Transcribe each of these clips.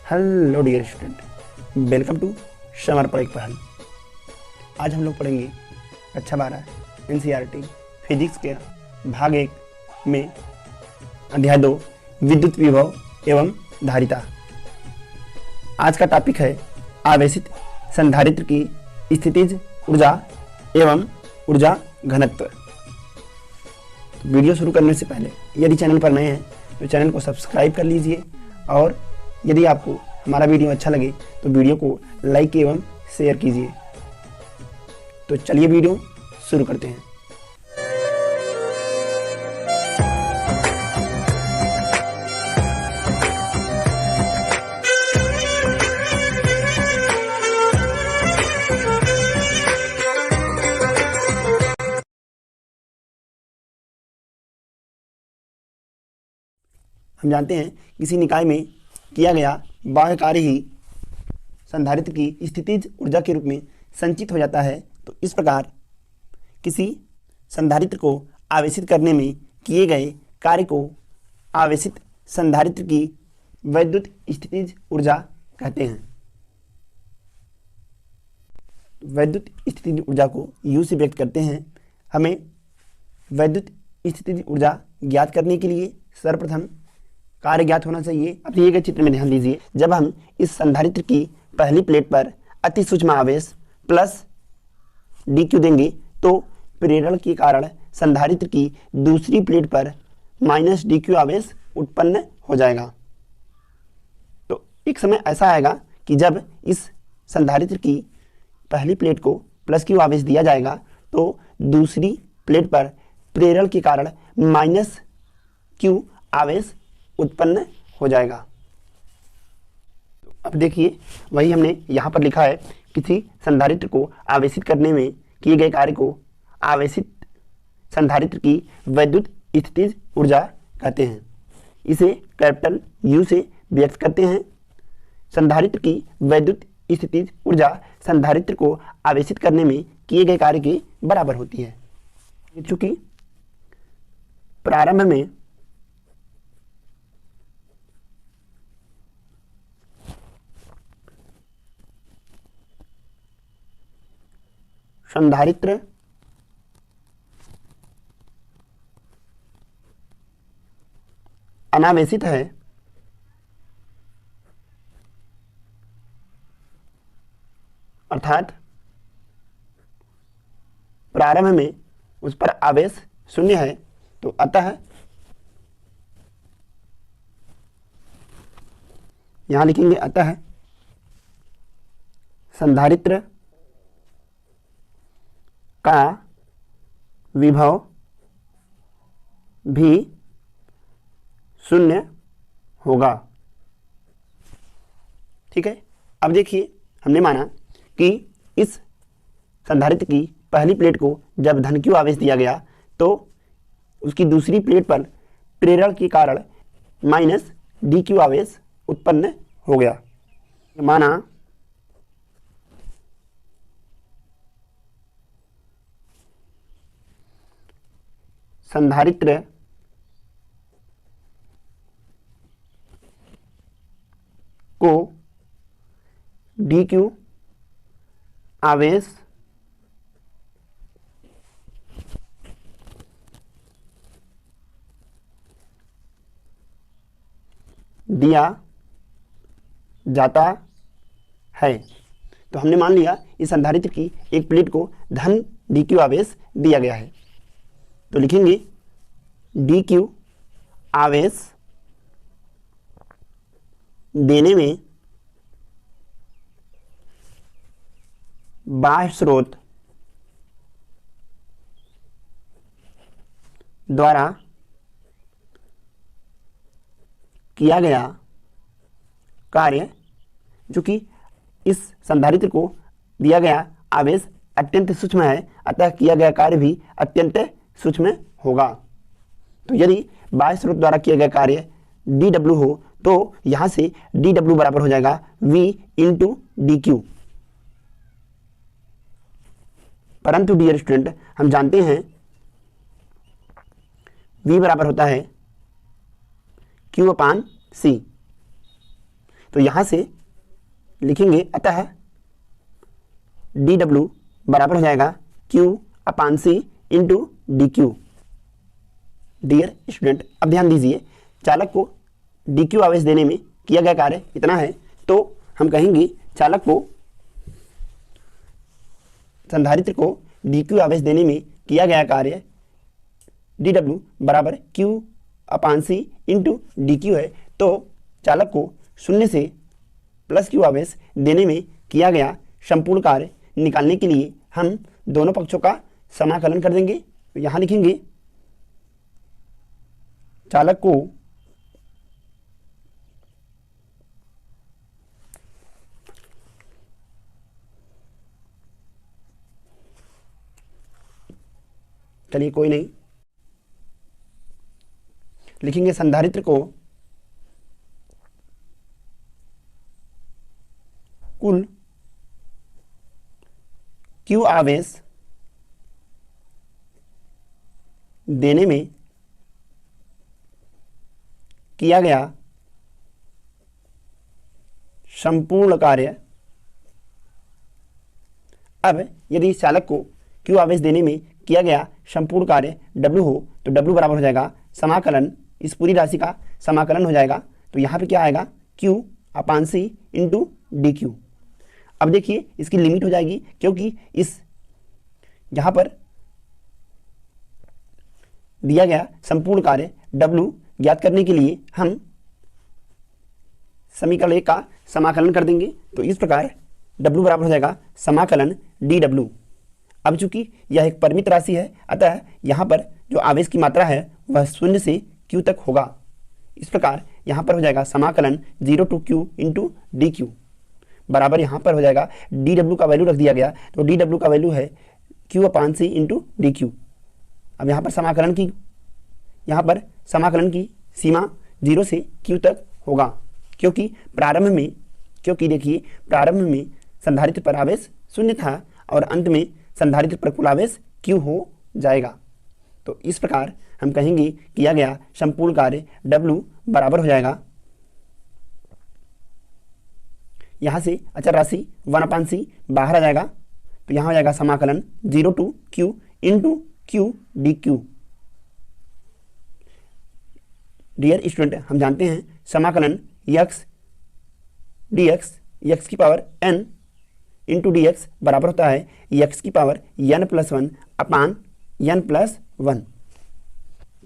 Hello dear student, welcome to समर पढ़ाई पढ़ाई। आज हम लोग पढ़ेंगे कक्षा 12 NCERT फिजिक्स के भाग 1 में अध्याय 2 विद्युत विभव एवं धारिता। आज का टॉपिक है आवेशित संधारित्र की स्थितिज ऊर्जा एवं ऊर्जा घनत्व। वीडियो शुरू करने से पहले यदि चैनल पर नए हैं तो चैनल को सब्सक्राइब कर लीजिए और यदि आपको हमारा वीडियो अच्छा लगे तो वीडियो को लाइक एवं शेयर कीजिए। तो चलिए वीडियो शुरू करते हैं। हम जानते हैं किसी निकाय में किया गया बाह्य कार्य ही संधारित्र की स्थितिज ऊर्जा के रूप में संचित हो जाता है। तो इस प्रकार किसी संधारित्र को आवेशित करने में किए गए कार्य को आवेशित संधारित्र की वैद्युत स्थितिज ऊर्जा कहते हैं। वैद्युत स्थितिज ऊर्जा को U से व्यक्त करते हैं। हमें वैद्युत स्थितिज ऊर्जा ज्ञात करने के लिए सर्वप्रथम कार्य ज्ञात होना चाहिए। अब दिए गए चित्र में ध्यान दीजिए। जब हम इस संधारित्र की पहली प्लेट पर अति सूक्ष्म आवेश प्लस dq देंगे तो प्रेरण के कारण संधारित्र की दूसरी प्लेट पर माइनस dq आवेश उत्पन्न हो जाएगा। तो एक समय ऐसा आएगा कि जब इस संधारित्र की पहली प्लेट को प्लस q आवेश दिया जाएगा तो दूसरी प्लेट पर प्रेरण के कारण माइनस q आवेश उत्पन्न हो जाएगा। अब देखिए, वही हमने यहाँ पर लिखा है, किसी संधारित्र को आवेशित करने में किए गए कार्य को आवेशित संधारित्र की वैद्युत स्थितिज ऊर्जा कहते हैं। इसे कैपिटल U से व्यक्त करते हैं। संधारित्र की वैद्युत स्थितिज ऊर्जा संधारित्र को आवेशित करने में किए गए कार्य के बराबर होती है। चूंकि प्रारंभ में संधारित्र अनावेशित है, अर्थात प्रारंभ में उस पर आवेश शून्य है, तो अतः यहां लिखेंगे अतः संधारित्र का विभव भी शून्य होगा। ठीक है। अब देखिए, हमने माना कि इस संधारित्र की पहली प्लेट को जब धन q आवेश दिया गया तो उसकी दूसरी प्लेट पर प्रेरण के कारण माइनस dq आवेश उत्पन्न हो गया। माना संधारित्र को dq आवेश दिया जाता है। तो हमने मान लिया इस संधारित्र की एक प्लेट को धन dq आवेश दिया गया है, तो लिखेंगे dq आवेश देने में बाह्य स्रोत द्वारा किया गया कार्य, जो कि इस संधारित्र को दिया गया आवेश अत्यंत सूक्ष्म है, अतः किया गया कार्य भी अत्यंत सूक्ष्म होगा। तो यदि बाह्य स्रोत द्वारा किया गया कार्य dw हो तो यहां से dw बराबर हो जाएगा v इंटू dq। परंतु डियर स्टूडेंट, हम जानते हैं v बराबर होता है Q/C। तो यहाँ से लिखेंगे, अतः dw बराबर हो जाएगा Q/C into dq। Dear student, अब ध्यान दीजिए, चालक को dq आवेश देने में किया गया कार्य इतना है, तो हम कहेंगे चालक को, संधारित्र को dq आवेश देने में किया गया कार्य dw बराबर Q/C इंटू dq है। तो चालक को शून्य से प्लस q आवेश देने में किया गया संपूर्ण कार्य निकालने के लिए हम दोनों पक्षों का समाकलन कर देंगे। तो यहां लिखेंगे चालक को चलिए कोई नहीं, लिखेंगे संधारित्र को कुल Q आवेश देने में किया गया संपूर्ण कार्य। अब यदि चालक को Q आवेश देने में किया गया संपूर्ण कार्य W हो तो W बराबर हो जाएगा समाकलन, इस पूरी राशि का समाकलन हो जाएगा। तो यहाँ पे क्या आएगा, Q/C इंटू dq। अब देखिए इसकी लिमिट हो जाएगी, क्योंकि इस यहाँ पर दिया गया संपूर्ण कार्य W ज्ञात करने के लिए हम समीकरण 1 का समाकलन कर देंगे। तो इस प्रकार W बराबर हो जाएगा समाकलन dw। अब चूंकि यह एक परिमित राशि है, अतः यहाँ पर जो आवेश की मात्रा है वह शून्य से q तक होगा। इस प्रकार यहाँ पर हो जाएगा समाकलन 0 to q इंटू dq बराबर यहाँ पर हो जाएगा dw का वैल्यू रख दिया गया, तो dw का वैल्यू है Q/C इंटू dq। अब यहाँ पर समाकलन की सीमा 0 से q तक होगा, क्योंकि देखिए प्रारंभ में संधारित्र पर आवेश शून्य था और अंत में संधारित्र पर कुल आवेश q हो जाएगा। तो इस प्रकार हम कहेंगे किया गया संपूर्ण कार्य W बराबर हो जाएगा, यहाँ से अचर राशि 1/c बाहर आ जाएगा, तो यहाँ हो जाएगा समाकलन 0 to q into q dq। Dear student, हम जानते हैं समाकलन x dx x की पावर n इंटू dx बराबर होता है x की पावर n+1 अपान n+1।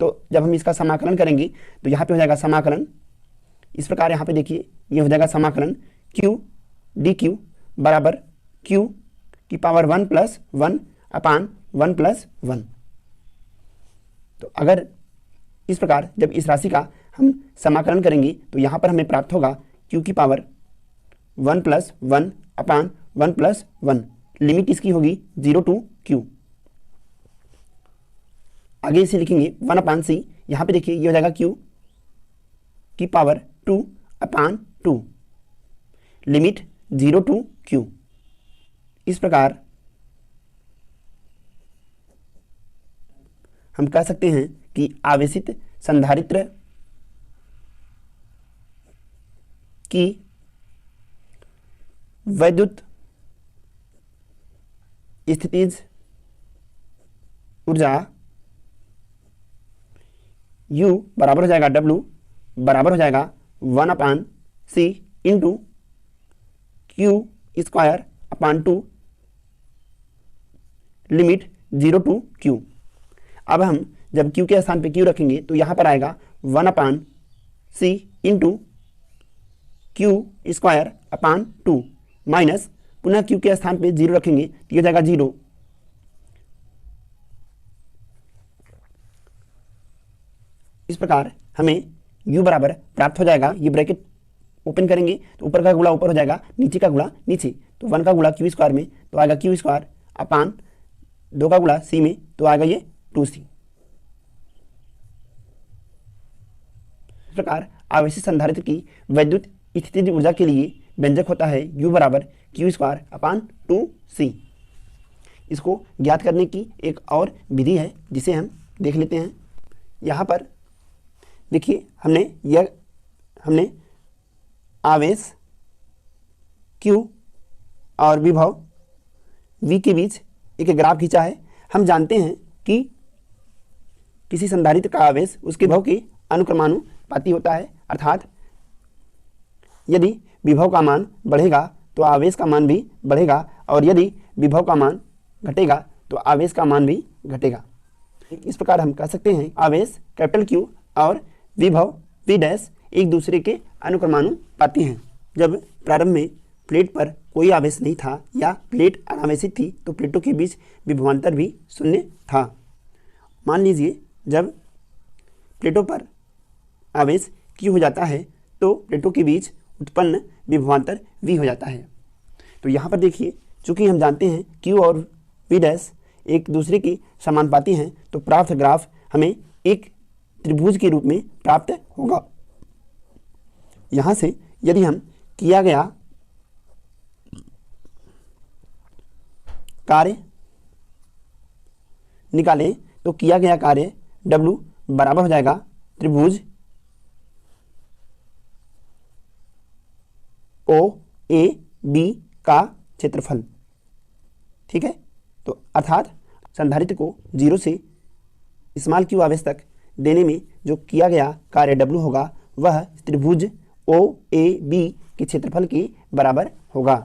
तो जब हम इसका समाकलन करेंगे तो यहाँ पे हो जाएगा समाकलन इस प्रकार, यहाँ पे देखिए ये हो जाएगा समाकलन q dq बराबर q की पावर 1+1 अपान 1+1। तो अगर इस प्रकार जब इस राशि का हम समाकलन करेंगे तो यहाँ पर हमें प्राप्त होगा q की पावर 1+1 अपान 1+1। लिमिट इसकी होगी 0 to q। आगे इसे लिखेंगे 1/c, यहाँ पे देखिए ये हो जाएगा q की power 2 upon 2, limit 0 to q। इस प्रकार हम कह सकते हैं कि आवेशित संधारित्र की वैद्युत स्थितिज ऊर्जा U बराबर हो जाएगा W बराबर हो जाएगा 1/c into Q²/2, limit 0 to q। अब हम जब q के स्थान पे q रखेंगे तो यहाँ पर आएगा 1/c इंटू Q²/2 माइनस पुनः q के स्थान पे 0 रखेंगे तो ये जाएगा 0। इस प्रकार हमें u बराबर प्राप्त हो जाएगा, ये ब्रैकेट ओपन करेंगे तो ऊपर का गुणा ऊपर हो जाएगा, नीचे का गुणा नीचे, तो 1 का गुणा q² में तो आएगा q² अपान 2 का गुणा c में तो आएगा ये 2c। इस प्रकार आवेशित संधारित्र की वैद्युत स्थितिज ऊर्जा के लिए व्यंजक होता है u बराबर q² अपान 2c। इसको ज्ञात करने की एक और विधि है जिसे हम देख लेते हैं। यहाँ पर देखिए हमने आवेश Q और विभव V के बीच एक ग्राफ खींचा है। हम जानते हैं कि किसी संधारित्र का आवेश उसके विभव के अनुक्रमानुपाती होता है, अर्थात यदि विभव का मान बढ़ेगा तो आवेश का मान भी बढ़ेगा, और यदि विभव का मान घटेगा तो आवेश का मान भी घटेगा। इस प्रकार हम कह सकते हैं आवेश कैपिटल Q और विभव V डैश एक दूसरे के अनुक्रमानुपाती हैं। जब प्रारंभ में प्लेट पर कोई आवेश नहीं था या प्लेट अनावेशित थी तो प्लेटों के बीच विभवांतर भी शून्य था। मान लीजिए जब प्लेटों पर आवेश Q हो जाता है तो प्लेटों के बीच उत्पन्न विभवांतर V हो जाता है। तो यहाँ पर देखिए, चूंकि हम जानते हैं Q और V डैश एक दूसरे के समानुपाती हैं तो प्राप्त ग्राफ हमें एक त्रिभुज के रूप में प्राप्त होगा। यहाँ से यदि हम किया गया कार्य निकालें तो किया गया कार्य W बराबर हो जाएगा त्रिभुज OAB का क्षेत्रफल। ठीक है, तो अर्थात संधारित्र को 0 से स्मॉल q आवेश तक देने में जो किया गया कार्य W होगा वह त्रिभुज OAB के क्षेत्रफल के बराबर होगा।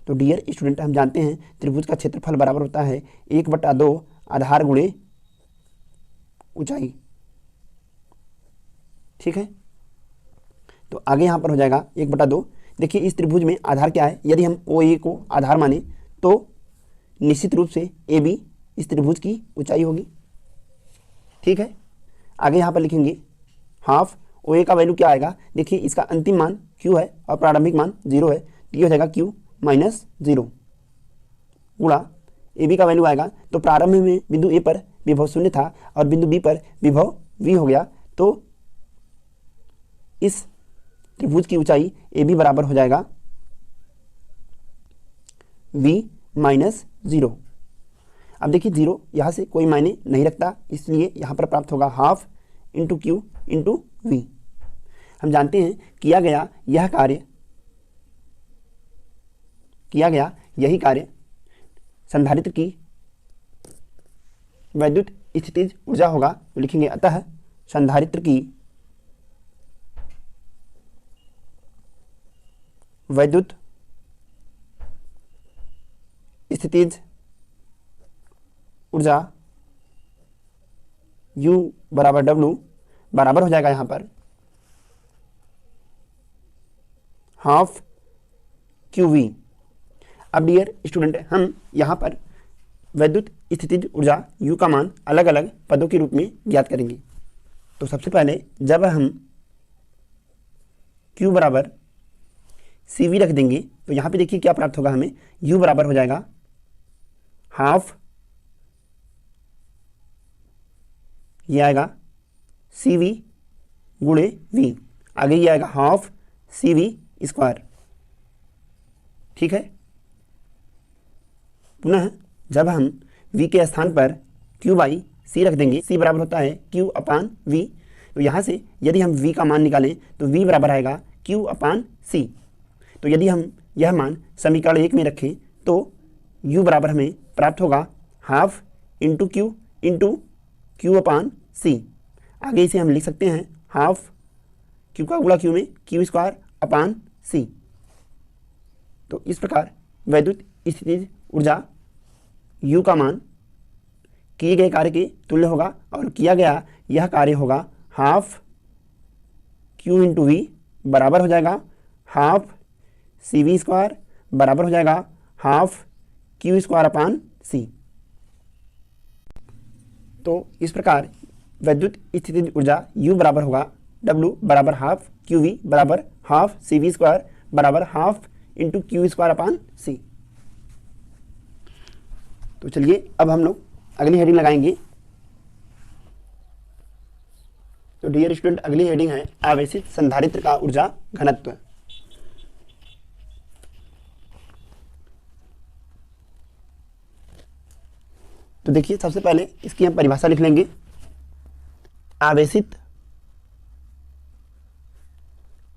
तो डियर स्टूडेंट, हम जानते हैं त्रिभुज का क्षेत्रफल बराबर होता है 1/2 आधार गुणे ऊंचाई। ठीक है, तो आगे यहाँ पर हो जाएगा 1/2। देखिए इस त्रिभुज में आधार क्या है, यदि हम OA को आधार माने तो निश्चित रूप से AB इस त्रिभुज की ऊंचाई होगी। ठीक है, आगे यहाँ पर लिखेंगे हाफ OA का वैल्यू क्या आएगा। देखिए इसका अंतिम मान Q है और प्रारंभिक मान 0 है, तो ये हो जाएगा Q माइनस 0 गुणा AB का वैल्यू आएगा। तो प्रारंभ में बिंदु A पर विभव 0 था और बिंदु B पर विभव V हो गया, तो इस त्रिभुज की ऊंचाई AB बराबर हो जाएगा V माइनस 0। अब देखिए 0 यहाँ से कोई मायने नहीं रखता, इसलिए यहाँ पर प्राप्त होगा half into Q into V। हम जानते हैं किया गया यही कार्य संधारित्र की वैद्युत स्थितिज ऊर्जा होगा। तो लिखेंगे अतः संधारित्र की वैद्युत स्थितिज ऊर्जा U बराबर W बराबर हो जाएगा यहाँ पर हाफ QV। अब डियर स्टूडेंट, हम यहाँ पर वैद्युत स्थितिज ऊर्जा U का मान अलग अलग पदों के रूप में ज्ञात करेंगे। तो सबसे पहले जब हम Q बराबर CV रख देंगे तो यहाँ पे देखिए क्या प्राप्त होगा, हमें U बराबर हो जाएगा हाफ, ये आएगा CV गुणे V, आगे ये आएगा हाफ CV स्क्वायर। ठीक है, पुनः जब हम V के स्थान पर Q बाई C रख देंगे, C बराबर होता है Q अपान V, तो यहाँ से यदि हम V का मान निकालें तो V बराबर आएगा Q अपान C। तो यदि हम यह मान समीकरण 1 में रखें तो U बराबर हमें प्राप्त होगा half into Q into Q अपान C। आगे इसे हम लिख सकते हैं हाफ Q का गुणा Q में Q स्क्वायर अपान C। तो इस प्रकार वैद्युत स्थितिज ऊर्जा U का मान किए गए कार्य के तुल्य होगा और किया गया यह कार्य होगा हाफ Q इंटू V बराबर हो जाएगा हाफ CV स्क्वायर बराबर हो जाएगा half Q square upon C। तो इस प्रकार वैद्युत स्थितिज ऊर्जा U बराबर होगा W बराबर हाफ QV बराबर हाफ CV स्क्वायर बराबर half into Q square upon C। तो चलिए अब हम लोग अगली हेडिंग लगाएंगे। तो डियर स्टूडेंट, अगली हेडिंग है आवेशित संधारित्र का ऊर्जा घनत्व। तो देखिए सबसे पहले इसकी हम परिभाषा लिख लेंगे। आवेशित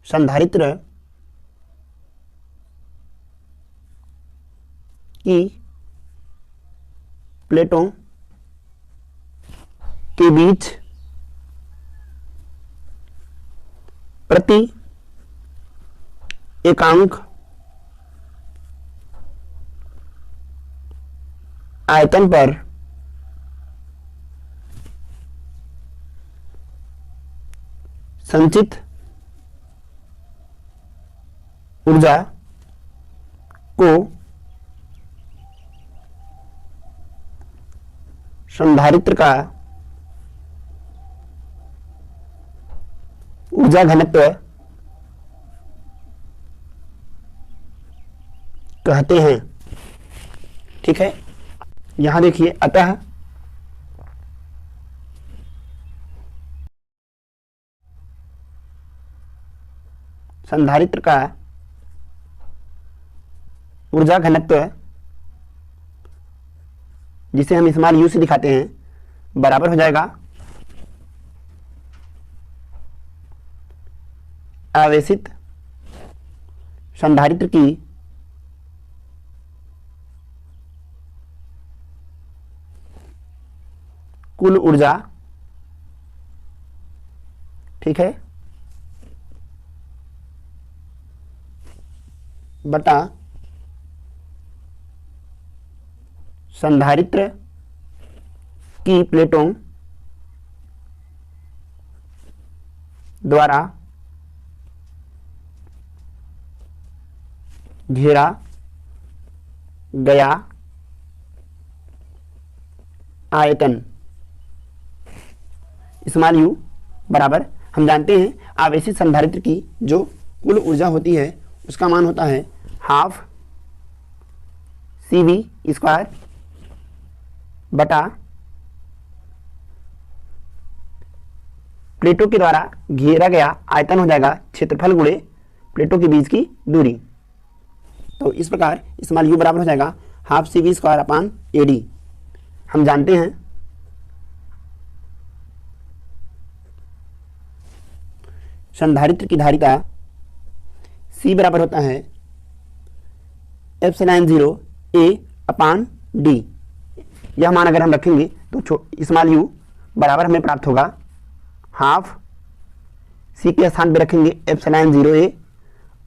संधारित्र की प्लेटों के बीच प्रति एकांक आयतन पर संचित ऊर्जा को संधारित्र का ऊर्जा घनत्व कहते हैं। ठीक है, यहां देखिए, अतः संधारित्र का ऊर्जा घनत्व, जिसे हम स्मॉल u से दिखाते हैं, बराबर हो जाएगा आवेशित संधारित्र की कुल ऊर्जा, ठीक है, बटा संधारित्र की प्लेटों द्वारा घेरा गया आयतन। स्मॉल u बराबर, हम जानते हैं आवेशित संधारित्र की जो कुल ऊर्जा होती है उसका मान होता है हाफ CV स्क्वायर बटा प्लेटों के द्वारा घेरा गया आयतन हो जाएगा क्षेत्रफल गुणे प्लेटों के बीच की दूरी। तो इस प्रकार स्मॉल u बराबर हो जाएगा half CV square upon AD। हम जानते हैं संधारित्र की धारिता C बराबर होता है एप्सिलॉन 0 A अपान D। यह मान अगर हम रखेंगे तो स्मॉल u बराबर हमें प्राप्त होगा हाफ C के स्थान पर रखेंगे epsilon 0 A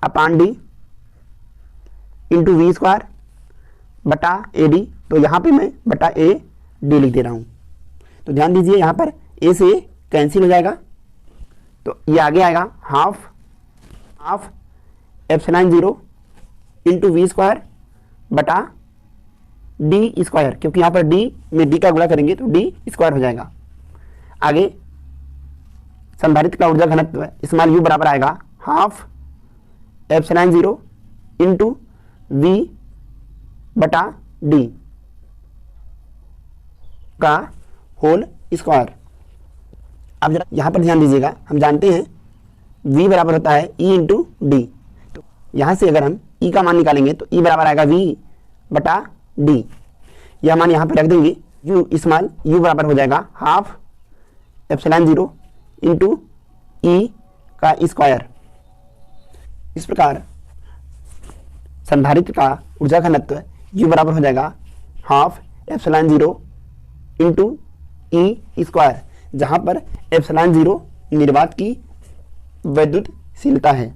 upon D into V square बटा AD। तो यहाँ पे मैं बटा AD लिख दे रहा हूँ। तो ध्यान दीजिए, यहाँ पर A से A कैंसिल हो जाएगा, तो ये आगे आएगा half epsilon 0 into V square बटा D स्क्वायर, क्योंकि यहाँ पर D में D का गुणा करेंगे तो D स्क्वायर हो जाएगा। आगे संधारित्र का ऊर्जा घनत्व स्मॉल u बराबर आएगा हाफ एप्सिलॉन 0 इंटू V बटा D का होल स्क्वायर। अब जरा यहाँ पर ध्यान दीजिएगा, हम जानते हैं V बराबर होता है E इंटू D। तो यहाँ से अगर हम E का मान निकालेंगे तो E बराबर आएगा V बटा D। यह मान यहाँ पर रख देंगे, स्मॉल u बराबर हो जाएगा हाफ एप्सिलॉन 0 इंटू E का स्क्वायर। इस प्रकार संधारित्र का ऊर्जा घनत्व u बराबर हो जाएगा half epsilon 0 into E square, जहां पर एप्सिलॉन 0 निर्वात की वैद्युतशीलता है।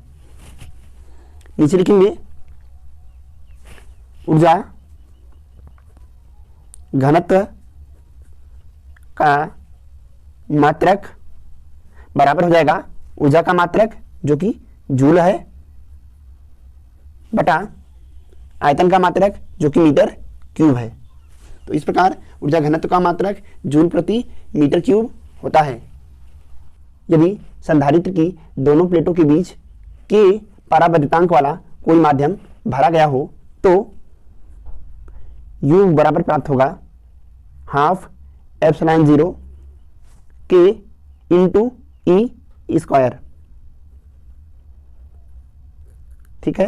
नीचे लिखेंगे ऊर्जा घनत्व का मात्रक बराबर हो जाएगा ऊर्जा का मात्रक जो कि जूल है बटा आयतन का मात्रक जो कि मीटर क्यूब है। तो इस प्रकार ऊर्जा घनत्व का मात्रक जूल प्रति मीटर क्यूब होता है। यदि संधारित्र की दोनों प्लेटों के बीच के पराबद्धांक वाला कोई माध्यम भरा गया हो तो U बराबर प्राप्त होगा हाफ एप्सिलॉन 0 के इंटू E स्क्वायर। ठीक है,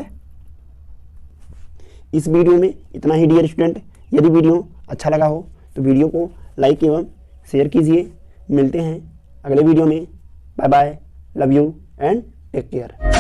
इस वीडियो में इतना ही डियर स्टूडेंट। यदि वीडियो अच्छा लगा हो तो वीडियो को लाइक एवं शेयर कीजिए। मिलते हैं अगले वीडियो में। Bye bye, love you and take care.